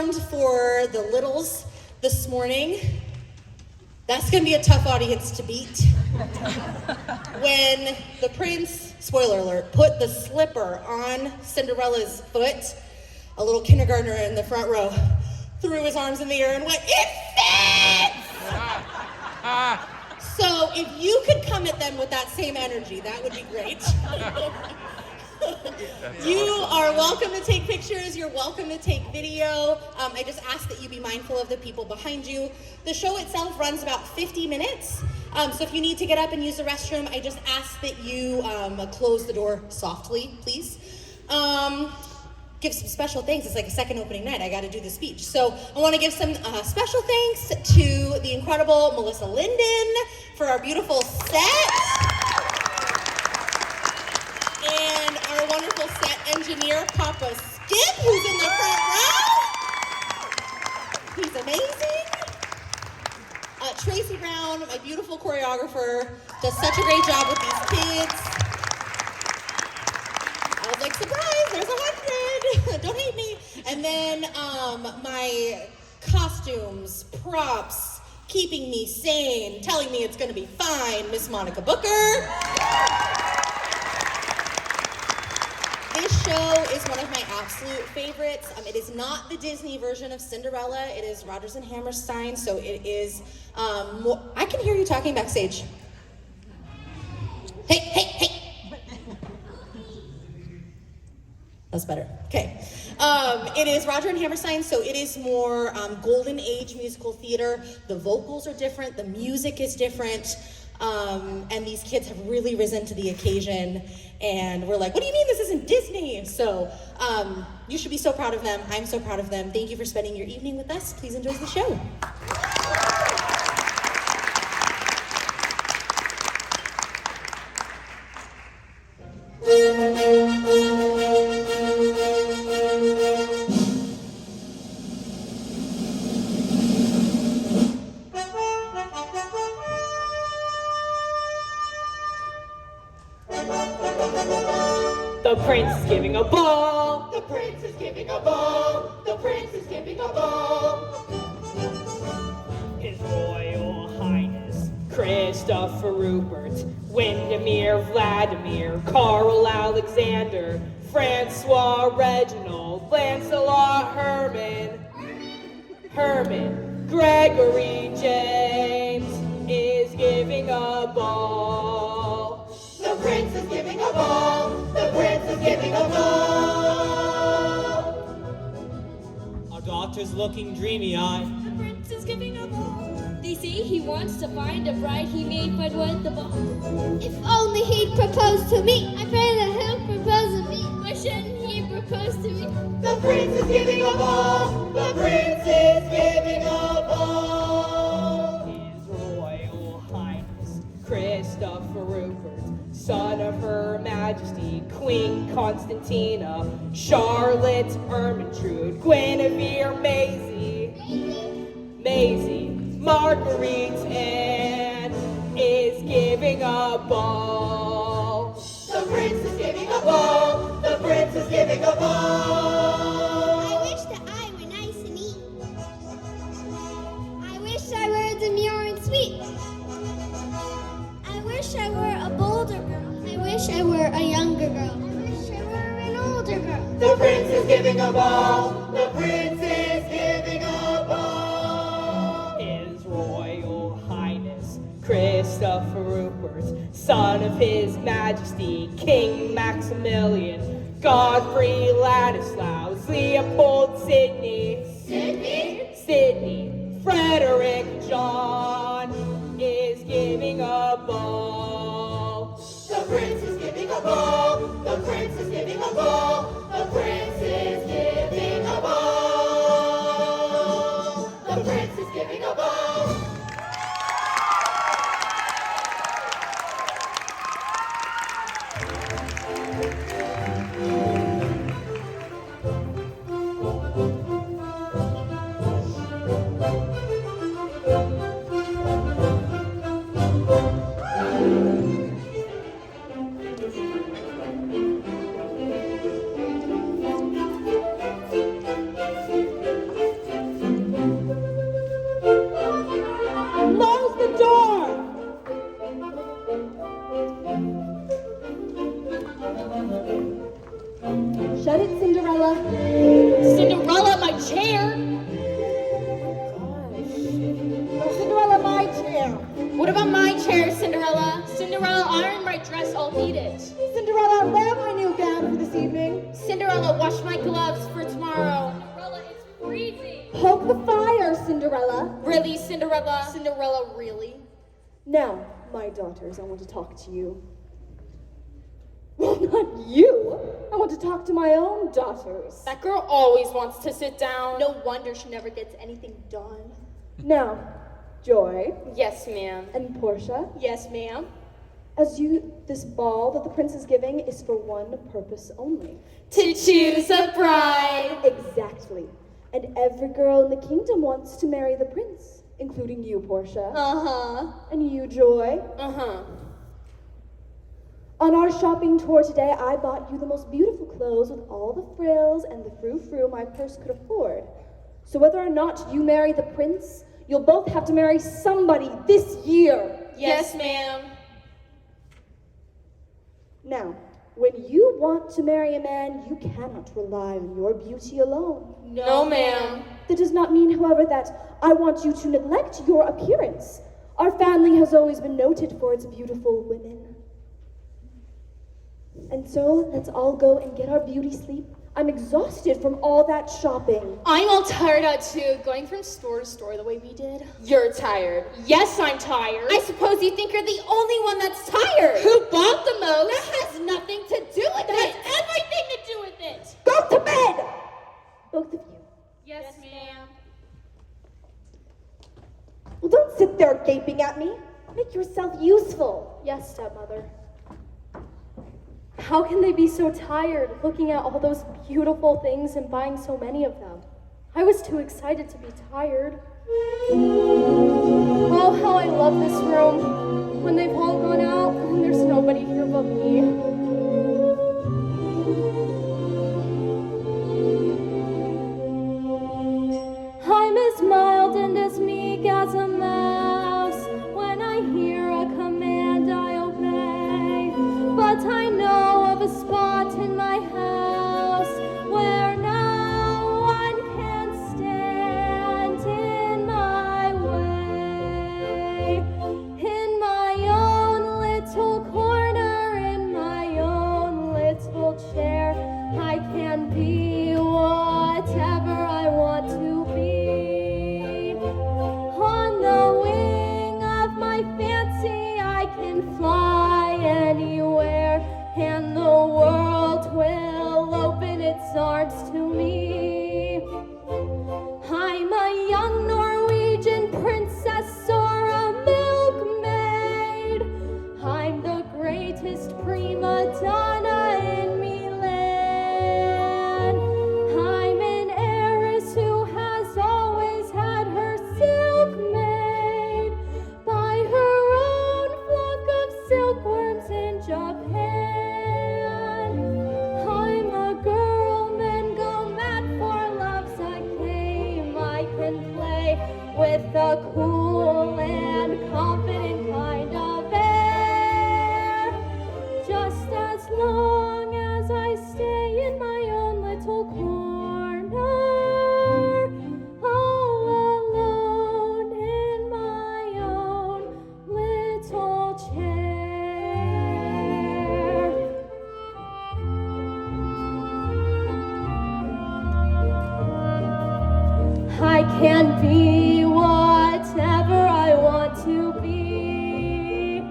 For the littles this morning, that's going to be a tough audience to beat. When the prince, spoiler alert, put the slipper on Cinderella's foot, a little kindergartner in the front row threw his arms in the air and went, "It fits!" So if you could come at them with that same energy, that would be great. You are welcome to take pictures, you're welcome to take video. I just ask that you be mindful of the people behind you. The show itself runs about 50 minutes, so if you need to get up and use the restroom, I just ask that you close the door softly, please. Give some special thanks. It's like a second opening night. I got to do the speech. So I want to give some special thanks to the incredible Melissa Linden for our beautiful set. And our wonderful set engineer, Papa Skip, who's in the front row. He's amazing. Tracy Brown, my beautiful choreographer, does such a great job with these kids. I was like, surprise, there's 100. Don't hate me. And then my costumes, props, keeping me sane, telling me it's going to be fine, Miss Monica Booker. This show is one of my absolute favorites. It is not the Disney version of Cinderella. It is Rodgers and Hammerstein, so it is more... I can hear you talking backstage. Hey. That's better. Okay. It is Rodgers and Hammerstein, so it is more golden age musical theater. The vocals are different. The music is different. And these kids have really risen to the occasion, and we're like, what do you mean this isn't Disney? So you should be so proud of them. I'm so proud of them. Thank you for spending your evening with us. Please enjoy the show. The prince is giving a ball. The prince is giving a ball. The prince is giving a ball. His Royal Highness Christopher Rupert, Windermere Vladimir, Carl Alexander, Francois Reginald, Lancelot Herman, Gregory James is giving a ball. The prince is giving a ball. The prince is giving a ball. Our doctor's looking dreamy-eyed. The prince is giving a ball. They say he wants to find a bride he may find with the ball. If only he'd propose to me. I pray that he'll propose to me. Why shouldn't he propose to me? The prince is giving a ball. The prince is giving a ball. His Royal Highness Christopher Rupert, son of Her Majesty Queen Constantina, Charlotte Ermentrude, Guinevere Maisie, Marguerite Anne is giving a ball. The prince is giving a ball. The prince is giving a ball. I wish that I were nice and neat. I wish I were demure and sweet. I wish I were a bolder girl. I wish I were a younger girl. I wish I were an older girl. The prince is giving a ball. The prince is giving a ball. His Royal Highness Christopher Rupert, son of His Majesty King Maximilian, Godfrey Ladislaus, Leopold Sidney, Frederick John is giving a ball. The prince is giving a ball. The prince is giving a ball. The prince is giving a ball. The prince is giving a ball. freezing. Poke the fire, Cinderella. Really, Cinderella? Cinderella, really? Now, my daughters, I want to talk to you. Well, not you. I want to talk to my own daughters. That girl always wants to sit down. No wonder she never gets anything done. Now, Joy Yes, ma'am. and Portia, Yes, ma'am. this ball that the prince is giving is for one purpose only. To choose a bride. Exactly. And every girl in the kingdom wants to marry the prince, including you, Portia. Uh-huh. And you, Joy. Uh-huh. On our shopping tour today, I bought you the most beautiful clothes with all the frills and the frou-frou my purse could afford. So whether or not you marry the prince, you'll both have to marry somebody this year. Yes, ma'am. Now, when you want to marry a man, you cannot rely on your beauty alone. No, ma'am. That does not mean, however, that I want you to neglect your appearance. Our family has always been noted for its beautiful women. And so, let's all go and get our beauty sleep. I'm exhausted from all that shopping. I'm all tired out too, going from store to store the way we did. You're tired. Yes, I'm tired. I suppose you think you're the only one that's tired. Who bought the most? That has nothing to do with That it. has everything to do with it. Go to bed! Both of you. Yes, ma'am. Well, don't sit there gaping at me. Make yourself useful. Yes, stepmother. How can they be so tired looking at all those beautiful things and buying so many of them? I was too excited to be tired. Oh, how I love this room. When they've all gone out and there's nobody here but me. I'm as mild and as meek as a mouse. When I hear a command, I obey. But I know of a spot in my house where no one can stand in my way. In my own little corner, in my own little chair, I can be whatever I want to be. On the wing of my fancy, I can fly anywhere, and the world will open its arms to me. I'm a young Norwegian princess or a milkmaid. I'm the greatest prima donna in Milan. I'm an heiress who has always had her silk made by her own flock of silkworms in Japan. I'm a girl men go mad for love's a game I can play with a cool and confident kind of air. Just as long as I stay in my own little corner, all alone in my own little chair. I can be whatever I want to be.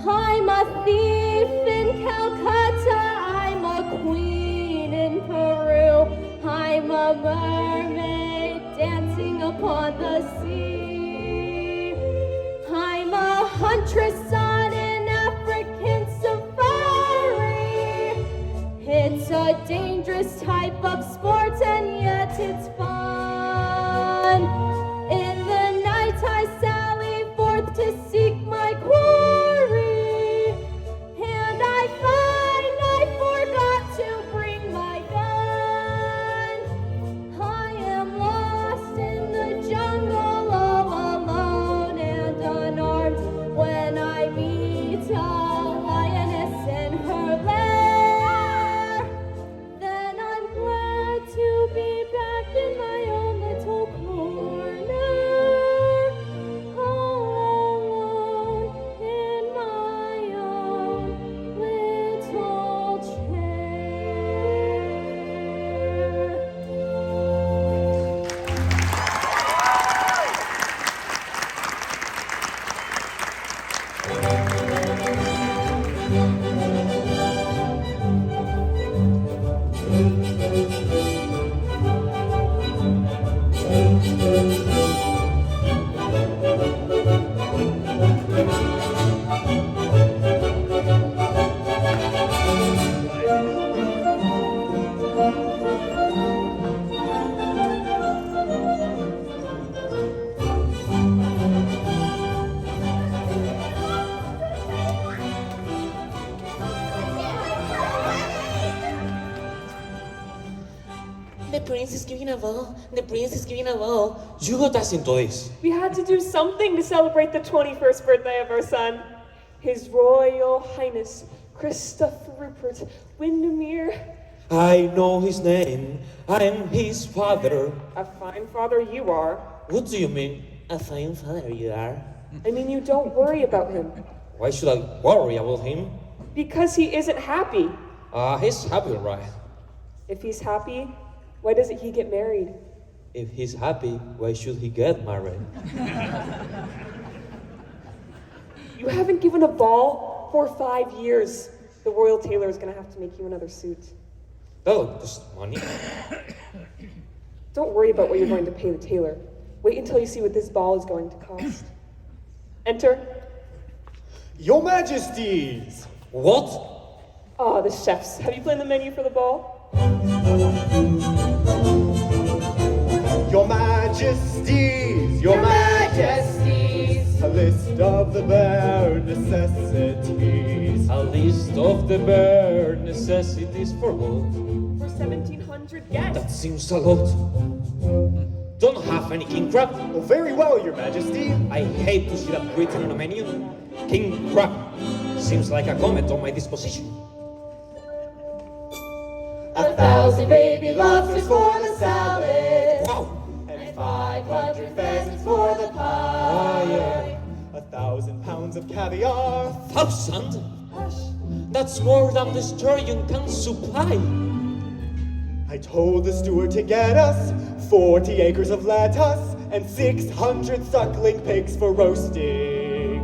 I'm a thief in Calcutta, I'm a queen in Peru, I'm a mermaid dancing upon the sea. I'm a huntress on an African safari. It's a dangerous type of sport and yet it's fun. In the night I sally forth to seek my quarry, and I find I forgot to bring my gun. I am lost in the jungle all alone and unarmed when I meet a lioness in her lair. Then I'm glad to be back in The prince is giving a ball. The prince is giving a ball. You got us into this. We had to do something to celebrate the 21st birthday of our son. His Royal Highness Christopher Rupert Windermere. I know his name. I'm his father. A fine father you are. What do you mean? A fine father you are. I mean, you don't worry about him. Why should I worry about him? Because he isn't happy. He's happy, right? If he's happy, why doesn't he get married? If he's happy, why should he get married? You haven't given a ball for 5 years. The royal tailor is gonna have to make you another suit. That'll cost money. Don't worry about what you're going to pay the tailor. Wait until you see what this ball is going to cost. Enter. Your Majesties! What? Ah, the chefs. Have you planned the menu for the ball? Your Majesties! Your Majesties! A list of the bare necessities. A list of the bare necessities for what? For 1,700 guests. That seems a lot. Don't have any king crab? Oh, very well, Your Majesty. I hate to see that written on a menu. King crab. Seems like a comment on my disposition. 1,000 baby lobsters for the salad. Wow! And 500 pheasants for the pie. Yeah. 1,000 pounds of caviar. 1,000? That's more than the sturgeon can supply. I told the steward to get us 40 acres of lettuce and 600 suckling pigs for roasting.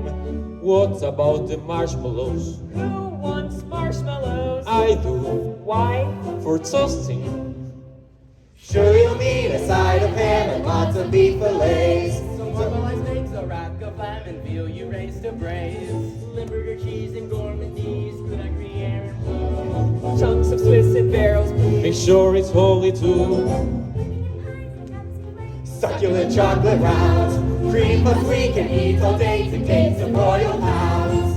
What about the marshmallows? Who wants marshmallows? I do. Why? For toasting. Sure you'll need a side of ham and lots of beef fillets. Some marbleized eggs, a rack of lamb, and veal you raise to braise. Limburger cheese and gourmandise, good Gruyere and blue. Chunks of Swiss and barrels, please. Make sure it's holy too. Succulent chocolate rounds. Cream puffs we can eat all day to cakes and royal pounds.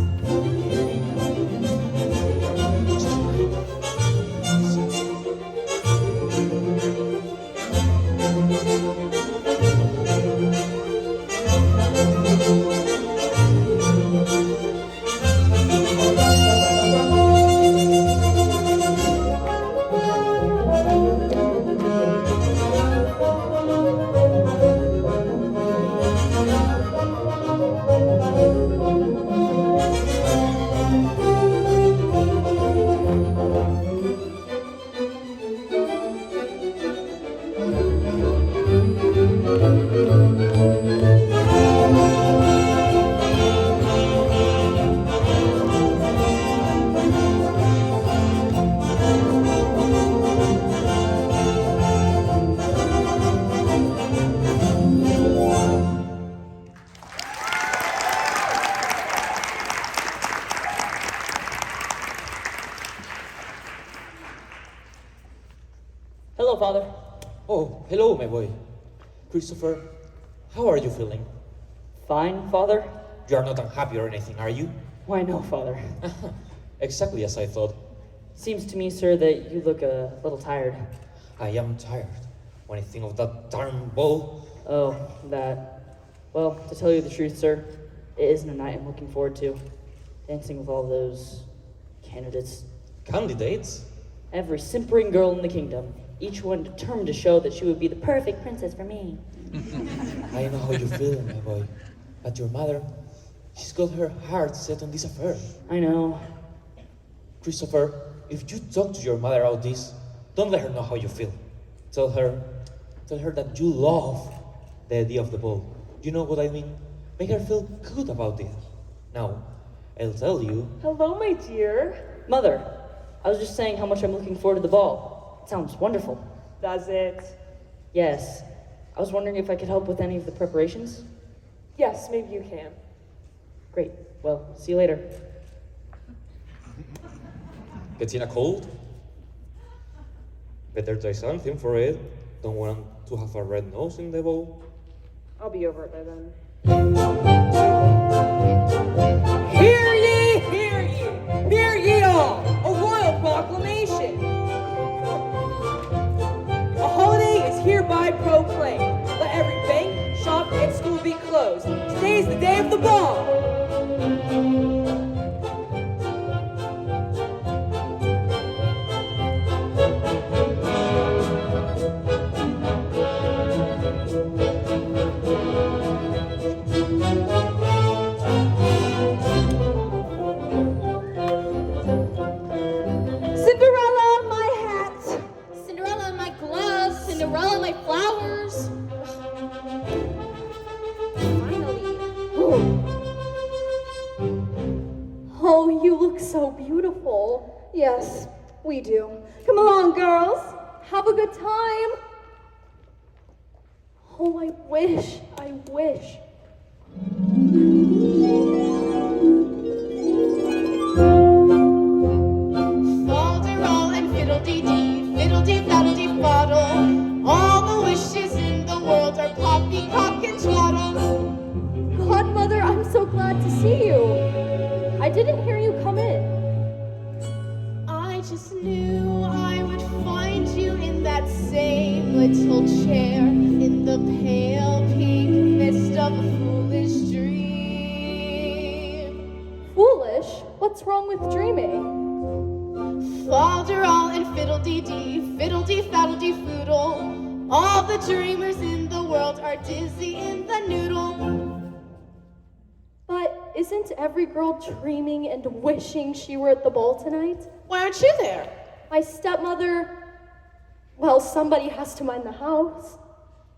Hello, Father. Oh, hello, my boy. Christopher, how are you feeling? Fine, Father? You are not unhappy or anything, are you? Why, no, Father. Exactly as I thought. Seems to me, sir, that you look a little tired. I am tired when I think of that darn ball. Oh, that. Well, to tell you the truth, sir, it isn't a night I'm looking forward to. Dancing with all those candidates. Candidates? Every simpering girl in the kingdom. Each one determined to show that she would be the perfect princess for me. I know how you feel, my boy. But your mother, she's got her heart set on this affair. I know. Christopher, if you talk to your mother about this, don't let her know how you feel. Tell her that you love the idea of the ball. You know what I mean? Make her feel good about it. Now, I'll tell you. Hello, my dear. Mother, I was just saying how much I'm looking forward to the ball. It sounds wonderful. Does it? Yes. I was wondering if I could help with any of the preparations. Yes, maybe you can. Great. Well, see you later. Getting a cold? Better try something for it. Don't want to have a red nose in the bowl. I'll be over it by then. Hear ye, hear ye, hear ye all, a royal proclamation. A holiday is hereby proclaimed. Let every bank, shop, and school be closed. Today is the day of the ball. Cinderella, my hat. Cinderella, my gloves. Cinderella, my flowers. Finally. Oh, you look so beautiful. Yes, we do. Come along, girls. Have a good time. Oh, I wish. Falderall and fiddle-dee-dee, fiddle-dee-faddle-dee-faddle. All the wishes in the world are poppy, cock, and twaddle. Godmother, I'm so glad to see you. I didn't hear you come in. I just knew I would find you in that same little chair, in the pale pink mist of a foolish dream. Foolish? What's wrong with dreaming? Falderall and fiddle-dee-dee, fiddle-dee-faddle-dee-foodle. All the dreamers in the world are dizzy in the noodle. But isn't every girl dreaming and wishing she were at the ball tonight? Why aren't you there? My stepmother, well, somebody has to mind the house.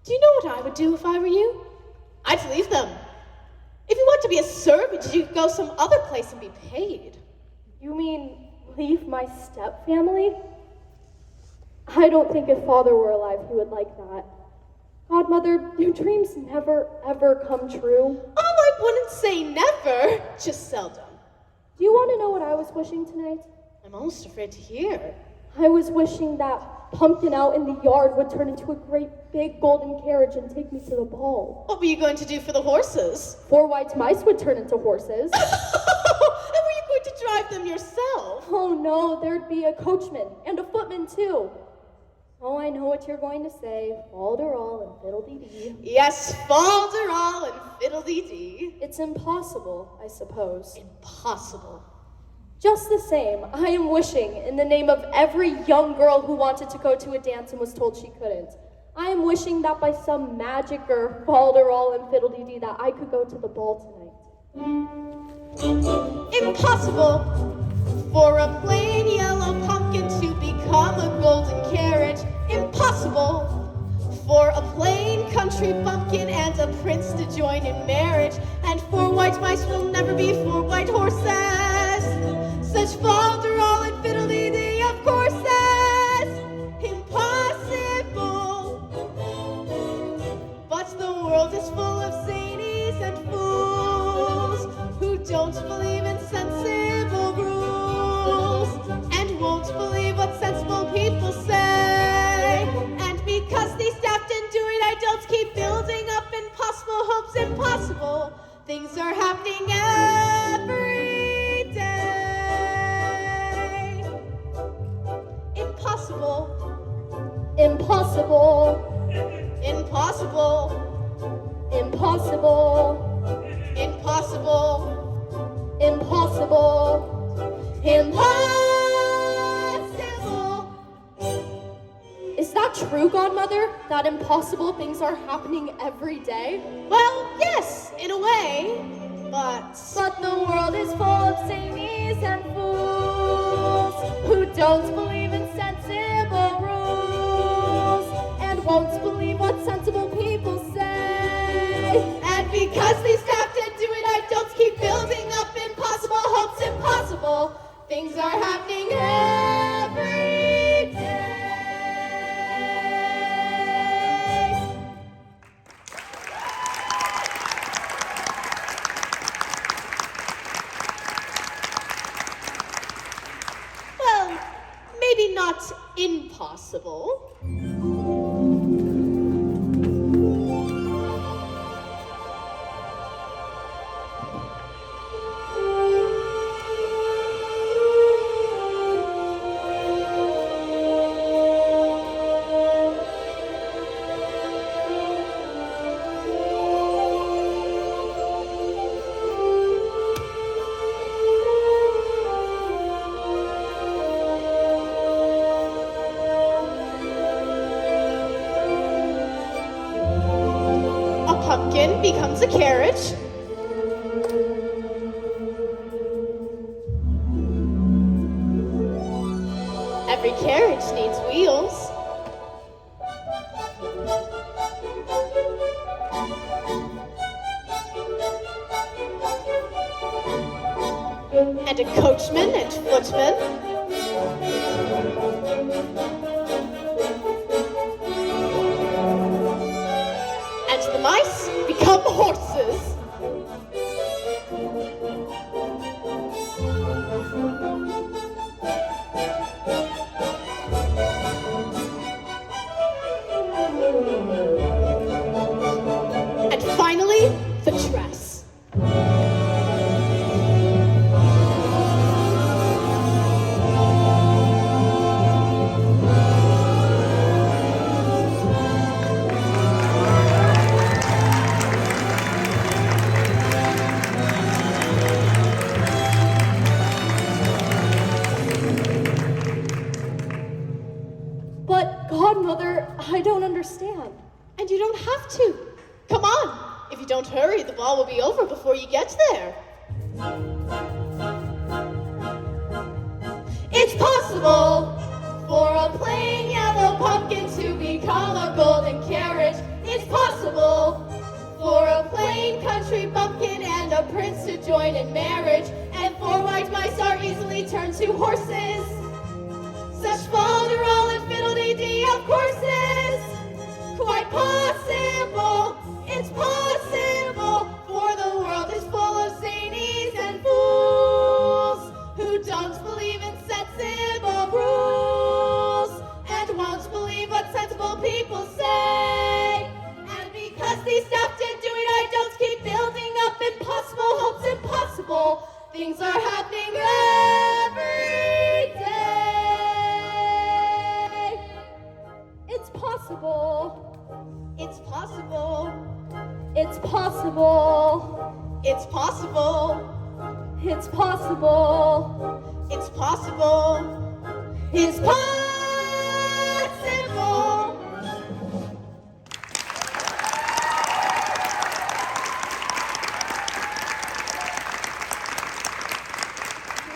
Do you know what I would do if I were you? I'd leave them. If you want to be a servant, you could go some other place and be paid. You mean leave my stepfamily? I don't think if father were alive he would like that. Godmother, your dreams never, ever come true. Oh, I wouldn't say never, just seldom. Do you want to know what I was wishing tonight? I'm almost afraid to hear. I was wishing that pumpkin out in the yard would turn into a great big golden carriage and take me to the ball. What were you going to do for the horses? 4 white mice would turn into horses. And were you going to drive them yourself? Oh no, there'd be a coachman and a footman too. Oh, I know what you're going to say. Falderall and fiddle-dee-dee. Yes, falderall and fiddle-dee-dee. It's impossible, I suppose. Impossible. Just the same, I am wishing, in the name of every young girl who wanted to go to a dance and was told she couldn't, I am wishing that by some magic or falderall and fiddle-dee-dee that I could go to the ball tonight. Impossible for a plain yellow pumpkin to become a golden carriage. Impossible for a plain country bumpkin and a prince to join in marriage. And 4 white mice will never be 4 white horses. Such falderall and fiddle-dee-dee, of courses. Impossible. But the world is full of zanies and fools who don't believe in sensible rules and won't believe what sensible people say. And because these daft enduring adults keep building up impossible hopes, impossible things are happening every day. Impossible. Impossible. Impossible. Impossible. Impossible. Impossible. Impossible. Is that true, Godmother? That impossible things are happening every day? Well, yes, in a way, but the world is full of zanies and fools who don't believe in sensible rules and won't believe what sensible people say. And because these daft enduring adults keep building up impossible hopes, impossible things are happening every day. possible. A pumpkin becomes a carriage. Every carriage needs wheels. And a coachman and footman. And the mice become horses. And finally, the dress. But, Godmother, I don't understand. And you don't have to. Come on. If you don't hurry, the ball will be over before you get there. It's possible for a plain yellow pumpkin to become a golden carriage. It's possible for a plain country bumpkin and a prince to join in marriage. And four white mice are easily turned to horses. Such folderol and fiddle-dee-dee of courses. Quite possible, it's possible, for the world is full of zanies and fools who don't believe in sensible rules and won't believe what sensible people say. And because these stuff didn't do it, I don't keep building up impossible hopes. Impossible things are happening every day. It's possible. It's possible. It's possible. It's possible. It's possible. It's possible. It's possible.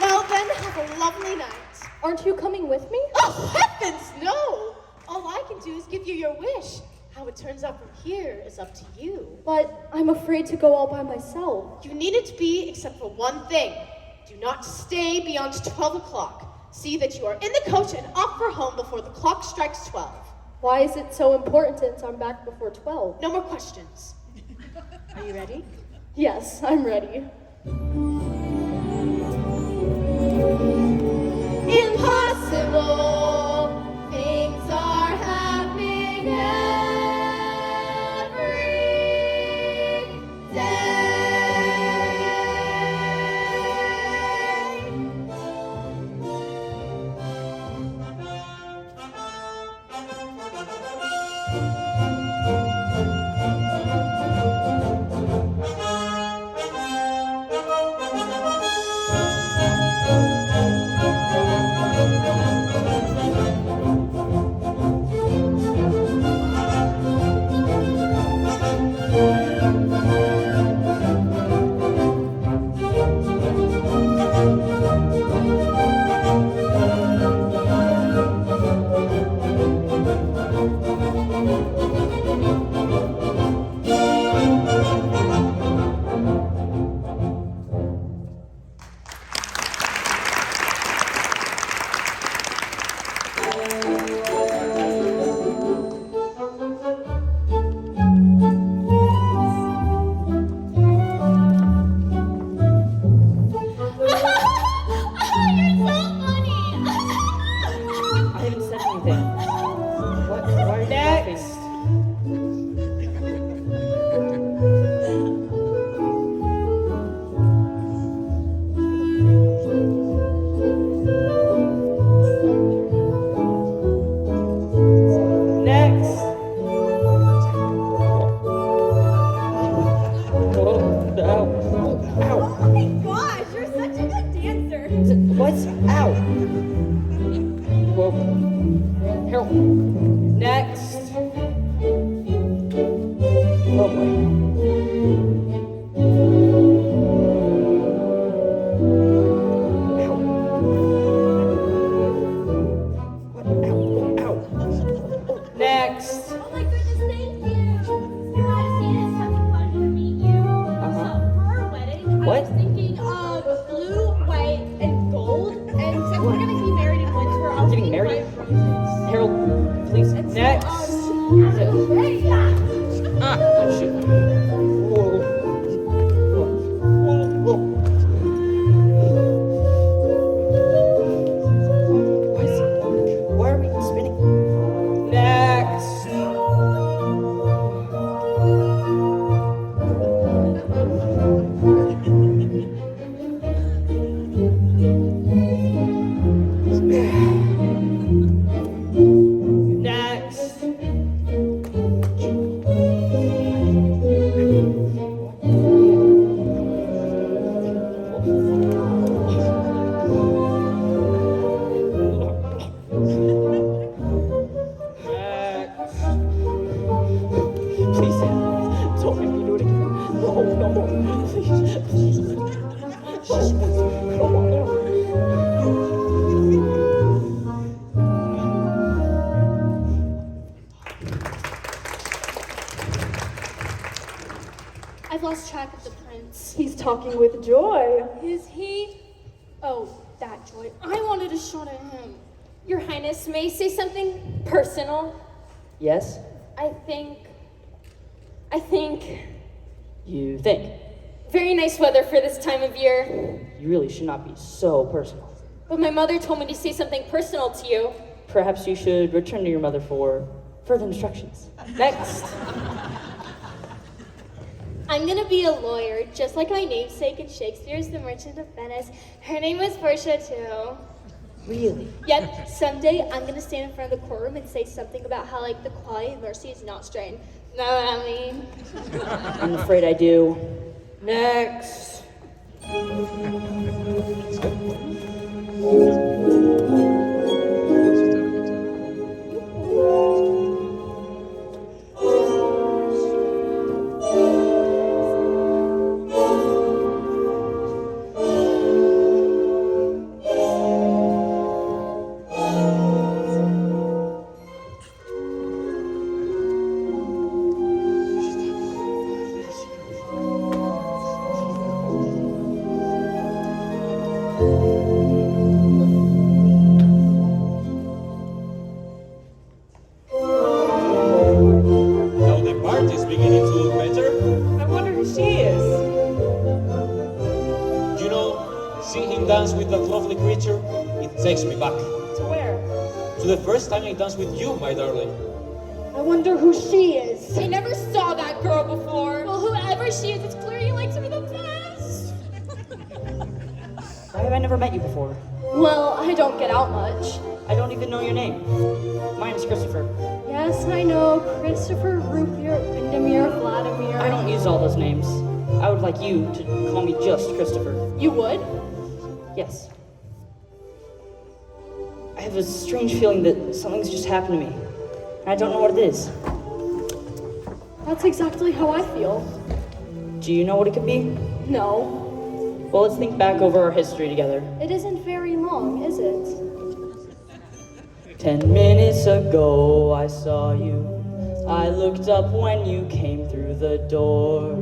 Well then, have a lovely night. Aren't you coming with me? Oh, heavens, no! All I can do is give you your wish. How it turns out from here is up to you. But I'm afraid to go all by myself. You needn't be, except for one thing. Do not stay beyond 12 o'clock. See that you are in the coach and off for home before the clock strikes 12. Why is it so important since I'm back before 12? No more questions. Are you ready? Yes, I'm ready. Impossible things are happening every day. Oh boy. Next. Oh my goodness, thank you. Your Majesty, it is such a pleasure to meet you. So, for our wedding, What? I was thinking of blue, white, and gold. And since we're going to be married in winter, I was Getting thinking married? white roses. Harold, please. Next. Hey, Oh, shoot. Whoa. Why are we spinning? Next. Next. Next. Please, Sam. Don't make me do it again. No, no. Please, please. Come on. I've lost track of the prince. He's talking with Joy. Is he? Oh, that Joy. I wanted a shot at him. Your Highness, may I say something personal? Yes? I think. You think? Very nice weather for this time of year. You really should not be so personal. But my mother told me to say something personal to you. Perhaps you should return to your mother for further instructions. Next. I'm gonna be a lawyer, just like my namesake in Shakespeare's The Merchant of Venice. Her name was Portia, too. Really? Yep, someday I'm gonna stand in front of the courtroom and say something about how, like, the quality of mercy is not strained. Know what I mean? I'm afraid I do. Next. Now the party is beginning to look better. I wonder who she is. You know, seeing him dance with that lovely creature, it takes me back To where? to the first time I danced with you, my darling. I wonder who she is. I never saw that girl before. Well, whoever she is, it's clear you likes her the best. Why have I never met you before? Well, I don't get out much. I don't even know your name. My name's Christopher. Yes, I know. Christopher, Rupert, Windermere, Vladimir. I don't use all those names. I would like you to call me just Christopher. You would? Yes. I have a strange feeling that something's just happened to me. And I don't know what it is. That's exactly how I feel. Do you know what it could be? No, Well, let's think back over our history together. it isn't very long, is it? 10 minutes ago I saw you. I looked up when you came through the door.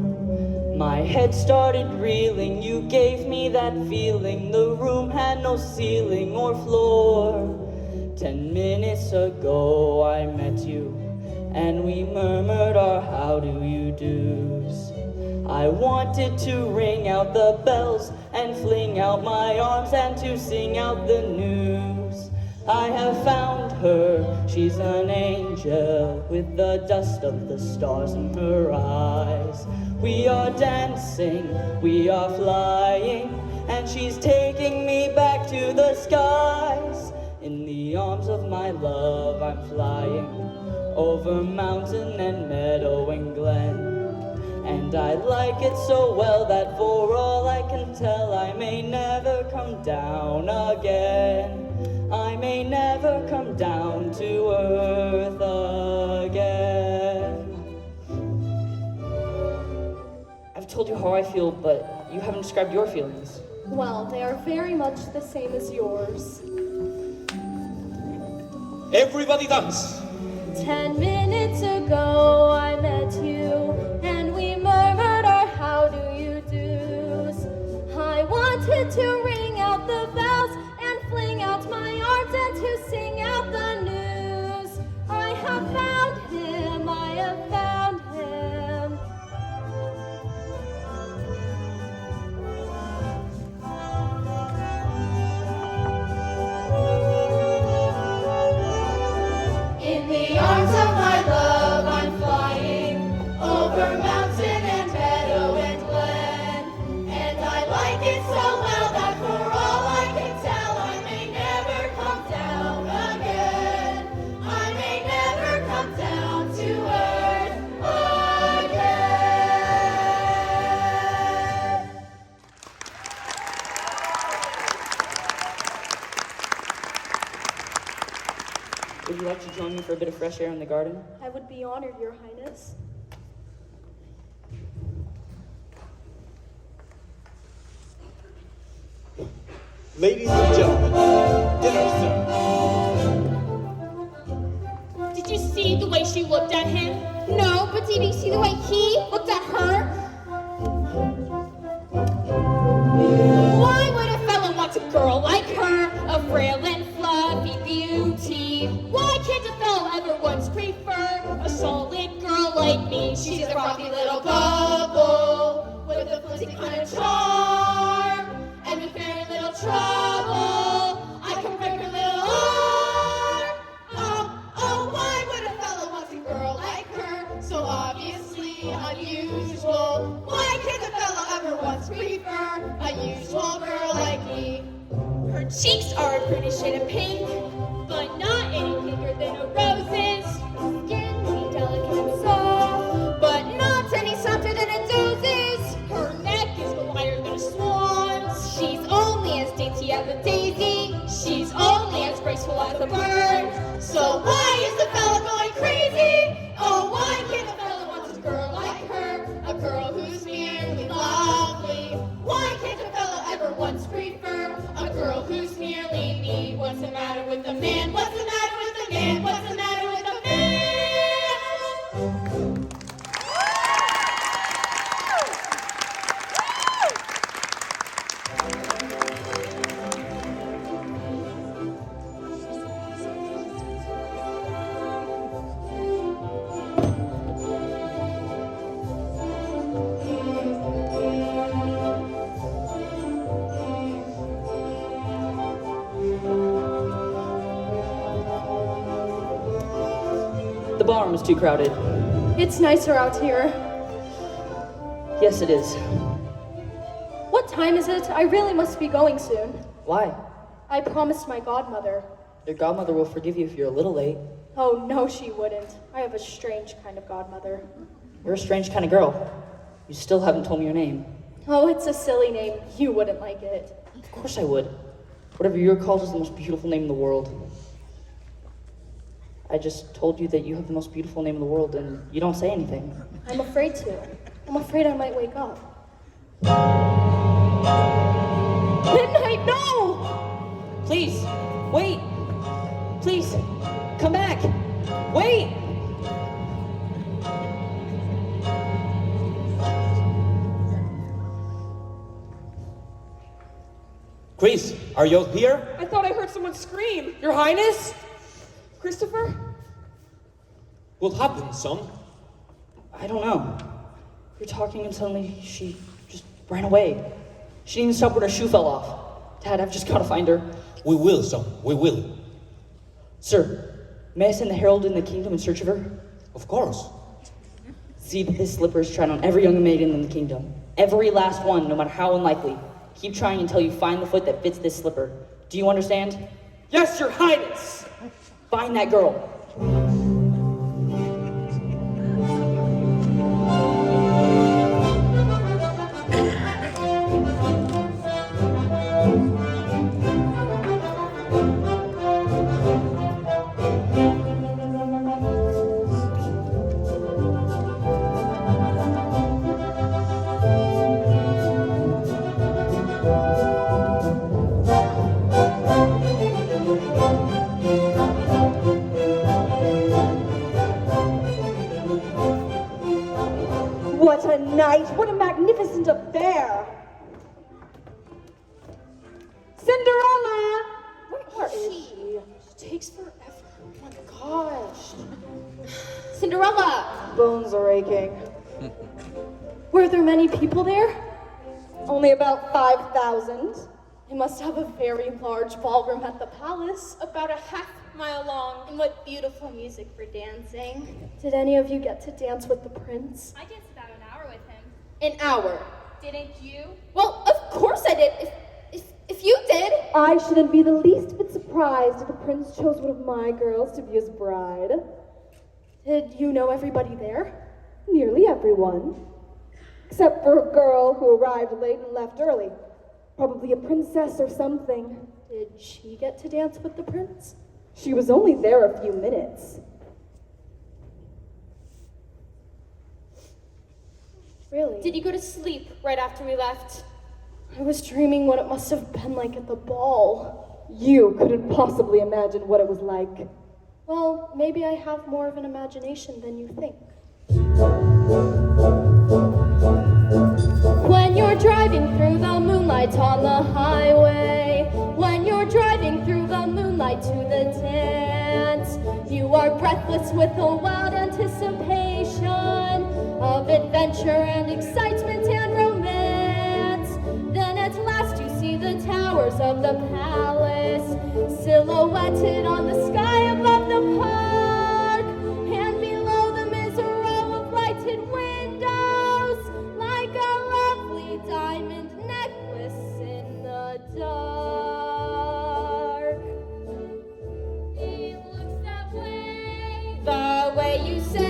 My head started reeling, you gave me that feeling. The room had no ceiling or floor. 10 minutes ago I met you, and we murmured our how do you do's. I wanted to ring out the bells and fling out my arms and to sing out the news. I have found her, she's an angel with the dust of the stars in her eyes. We are dancing, we are flying, and she's taking me back to the skies. In the arms of my love I'm flying, over mountain and meadow and glen. And I like it so well that for all I can tell, I may never come down again. I may never come down to earth again. told you how I feel, but you haven't described your feelings. Well, they are very much the same as yours. Everybody dance. 10 minutes ago I met you, and we murmured our how do you do's. I wanted to ring out the bells and fling out my arms and to sing out the news. I have found him, I have found him. In the arms of my love, I'm flying over mountain and meadow and glen. And I like it so well that for all I can tell, I may never come down again. I may never come down to earth again. Would you like to join me for a bit of fresh air in the garden? I would be honored, Your Highness. Ladies and gentlemen, dinner served. Did you see the way she looked at him? No, but did you see the way he looked at her? Why would a fella want a girl like her? A frail and fluffy beauty. Why can't a fellow ever once prefer a solid girl like me? She's a frothy little bubble with a flimsy kind of charm, and with very little trouble I can break her little arm. Oh, why would a fellow want a girl like her? So obviously unusual. Why can't a fellow ever once prefer a usual girl like me? Her cheeks are a pretty shade of pink, but not any pinker than a rose's. Skin be delicate and soft, but not any softer than a doze's. Her neck is no wider than a swan's. She's only as dainty as a daisy. She's only as graceful as a bird. So why is the fella going crazy? Oh, why can't a fella want a girl like her? A girl who's merely lovely. Why can't a fella ever once prefer a girl who's merely me? What's the matter with the man? What's the matter with the man? What's the matter with the man? The ballroom is too crowded. It's nicer out here. Yes, it is. What time is it? I really must be going soon. Why? I promised my godmother. Your godmother will forgive you if you're a little late. Oh, no, she wouldn't. I have a strange kind of godmother. You're a strange kind of girl. You still haven't told me your name. Oh, it's a silly name. You wouldn't like it. Of course I would. Whatever you're called is the most beautiful name in the world. I just told you that you have the most beautiful name in the world, and you don't say anything. I'm afraid to. I'm afraid I might wake up. Midnight, no! Please, wait! Please, come back! Wait! Chris, are you out here? I thought I heard someone scream. Your Highness? Christopher? What happened, son? I don't know. You're talking and suddenly she just ran away. She didn't even stop when her shoe fell off. Dad, I've just got to find her. We will, son. We will. Sir, may I send the herald in the kingdom in search of her? Of course. See that this slipper is tried on every young maiden in the kingdom. Every last one, no matter how unlikely. Keep trying until you find the foot that fits this slipper. Do you understand? Yes, Your Highness! Find that girl. What a night! What a magnificent affair! Cinderella! Where is she? She takes forever. Oh my gosh. Cinderella! Bones are aching. Were there many people there? Only about 5,000. They must have a very large ballroom at the palace. About a half-mile long. And what beautiful music for dancing. Did any of you get to dance with the prince? I danced about an hour with him. An hour. Didn't you? Well, of course I did. If you did. I shouldn't be the least bit surprised if the prince chose one of my girls to be his bride. Did you know everybody there? Nearly everyone. Except for a girl who arrived late and left early. Probably a princess or something. Did she get to dance with the prince? She was only there a few minutes. Really? Did you go to sleep right after we left? I was dreaming what it must have been like at the ball. You couldn't possibly imagine what it was like. Well, maybe I have more of an imagination than you think. When you're driving through the moonlight on the highway, when you're driving through the moonlight to the dance, you are breathless with a wild anticipation of adventure and excitement and romance. Then at last you see the towers of the palace, silhouetted on the sky above the park, and below them is a row of lighted windows, like a lovely diamond necklace in the dark. It looks that way. The way you say.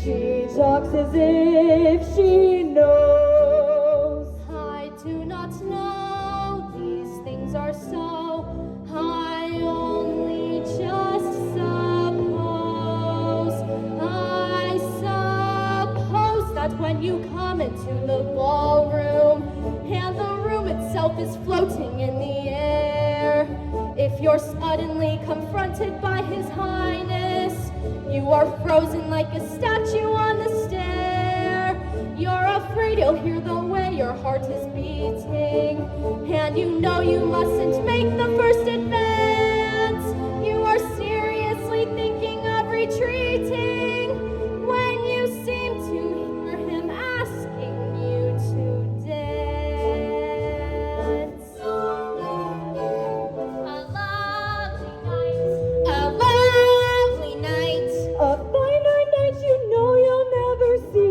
She talks as if she knows. I do not know, these things are so, I only just suppose. I suppose that when you come into the ballroom, and the room itself is floating in the air, if you're suddenly confronted by His Highness, you are frozen like a statue on the stair. You're afraid you'll hear the way your heart is beating, and you know you mustn't make the first advance. You are seriously thinking of retreating when you seem to hear him asking you to dance. A lovely night. A lovely night. A finer night you know you'll never see.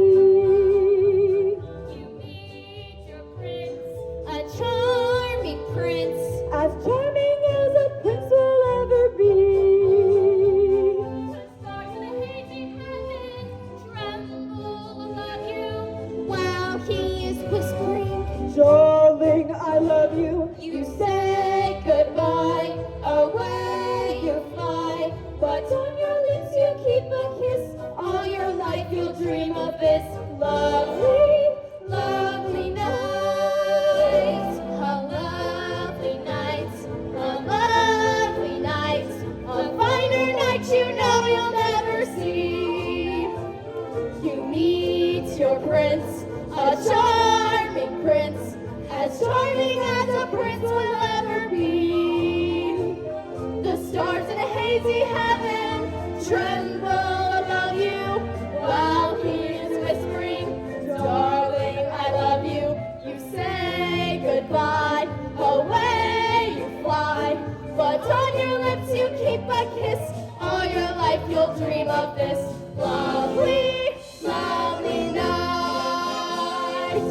You meet your prince. A charming prince. As charming as a prince will ever be. The stars in the hazy heaven tremble above you. While he is whispering, Darling, I love you. you say goodbye. Away you fly. But on your lips you keep a kiss. All your life you'll dream of this lovely, lovely night. A lovely night. A lovely night. A finer night you know you'll never see. You meet your prince, a charming prince, as charming as a prince will ever be. The stars in a hazy heaven tremble above you, while he is whispering, darling, I love you. You say goodbye, away you fly, but on your lips you keep a kiss. All your life you'll dream of this lovely, lovely night.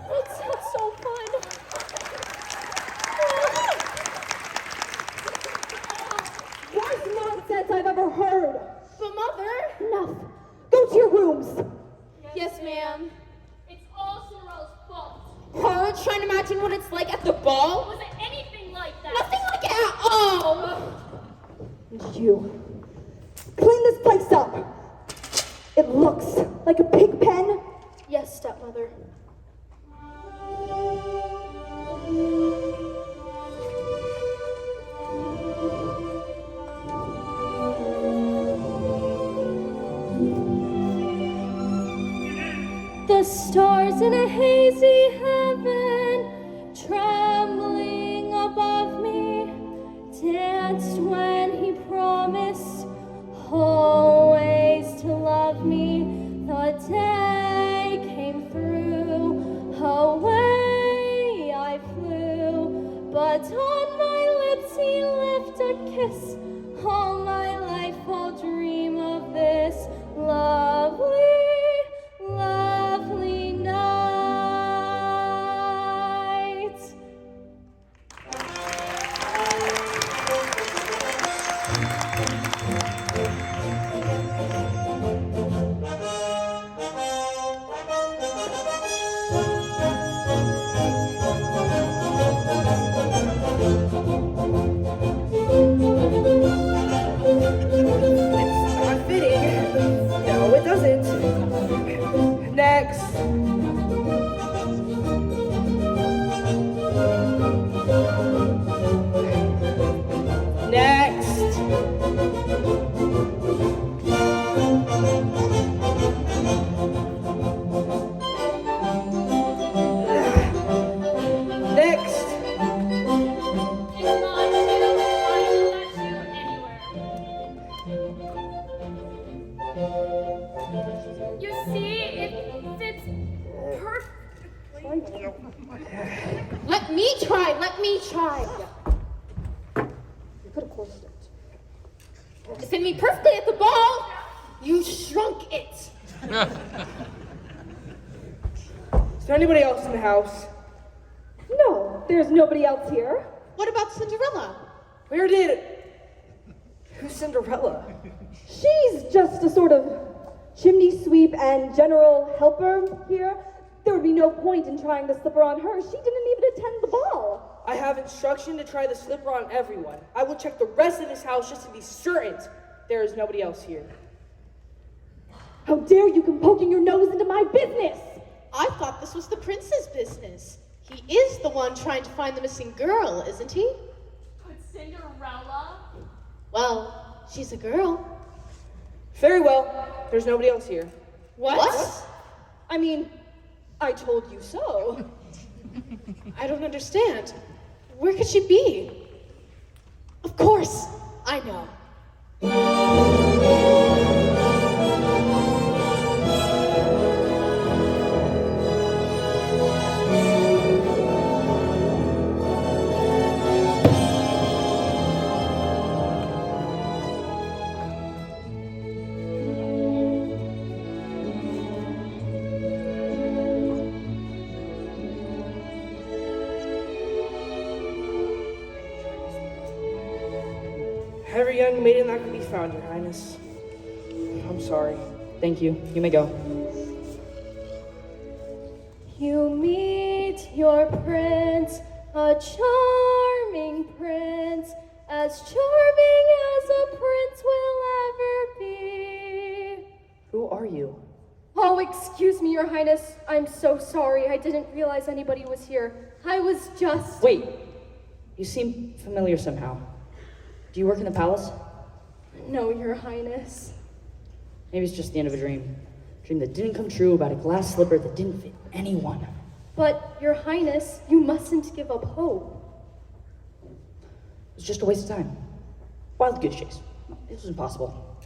That sounds so fun. Worst nonsense I've ever heard. But mother. Enough. Go to your rooms. Yes, ma'am. It's all Cinderella's fault. Her trying to imagine what it's like at the ball? Was it anything like that? Nothing like it at all. And you. Clean this place up. It looks like a pig pen. Yes, stepmother. The stars in a hazy heaven, trembling above me, danced when he promised always to love me. The day came through, away I flew, but on my lips he left a kiss. All my life I'll dream of this lovely, lovely night. It's not fitting. No, it doesn't. Next. Next. Next. If not you, I will let you anywhere. You see, it fits perfectly. Let me try. You could have closed it. It fit me perfectly at the ball. You shrunk it. Is there anybody else in the house? No, there's nobody else here. What about Cinderella? Where did... Who's Cinderella? She's just a sort of chimney sweep and general helper here. There would be no point in trying the slipper on her. She didn't even attend the ball. I have instruction to try the slipper on everyone. I will check the rest of this house just to be certain there is nobody else here. How dare you come poking your nose into my business? I thought this was the prince's business. He is the one trying to find the missing girl, isn't he? But Cinderella? Well, she's a girl. Very well. There's nobody else here. What? I mean, I told you so. I don't understand. Where could she be? Of course, I know. Every young maiden that could be found, Your Highness. I'm sorry. Thank you. You may go. You meet your prince, a charming prince, as charming as a prince will ever be. Who are you? Oh, excuse me, Your Highness. I'm so sorry. I didn't realize anybody was here. I was just... Wait. You seem familiar somehow. Do you work in the palace? No, Your Highness. Maybe it's just the end of a dream. A dream that didn't come true about a glass slipper that didn't fit anyone. But, Your Highness, you mustn't give up hope. It was just a waste of time. Wild goose chase. It was impossible.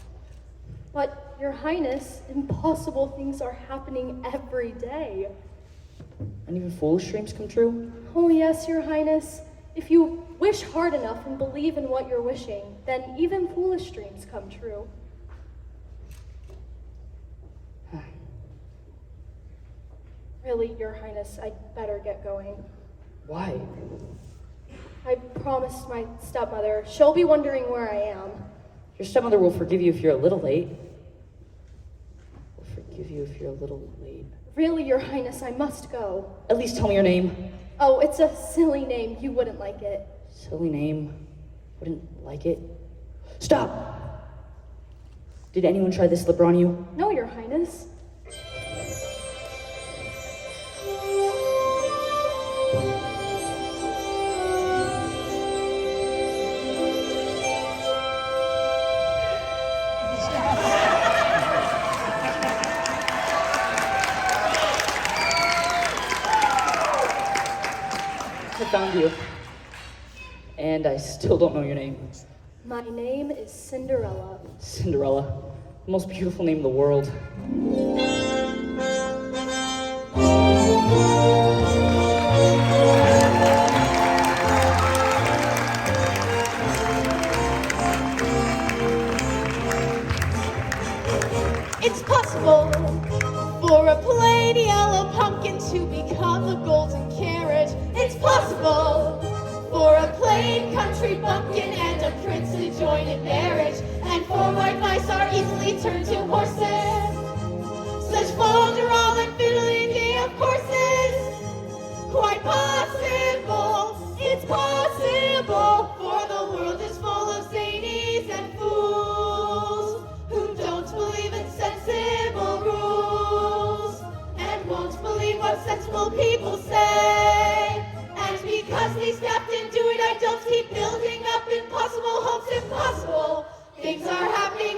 But, Your Highness, impossible things are happening every day. And even foolish dreams come true? Oh, yes, Your Highness. If you wish hard enough and believe in what you're wishing, then even foolish dreams come true. Really, Your Highness, I'd better get going. Why? I promised my stepmother. She'll be wondering where I am. Your stepmother will forgive you if you're a little late. Will forgive you if you're a little late. Really, Your Highness, I must go. At least tell me your name. Oh, it's a silly name. You wouldn't like it. Silly name. Wouldn't like it. Stop! Did anyone try this slipper on you? No, Your Highness. I found you. And I still don't know your name. My name is Cinderella. Cinderella. The most beautiful name in the world. It's possible for a plain yellow pumpkin to become a golden carrot. It's possible for a plain country bumpkin and a prince to join in marriage. And for white mice are easily turned to horses. Such folderol and fiddling gay of courses. Quite possible, it's possible, for the world is full of zanies and fools who don't believe in sensible rules and won't believe what sensible people say. And because these staff didn't do it, I don't keep building up impossible hopes. Impossible things are happening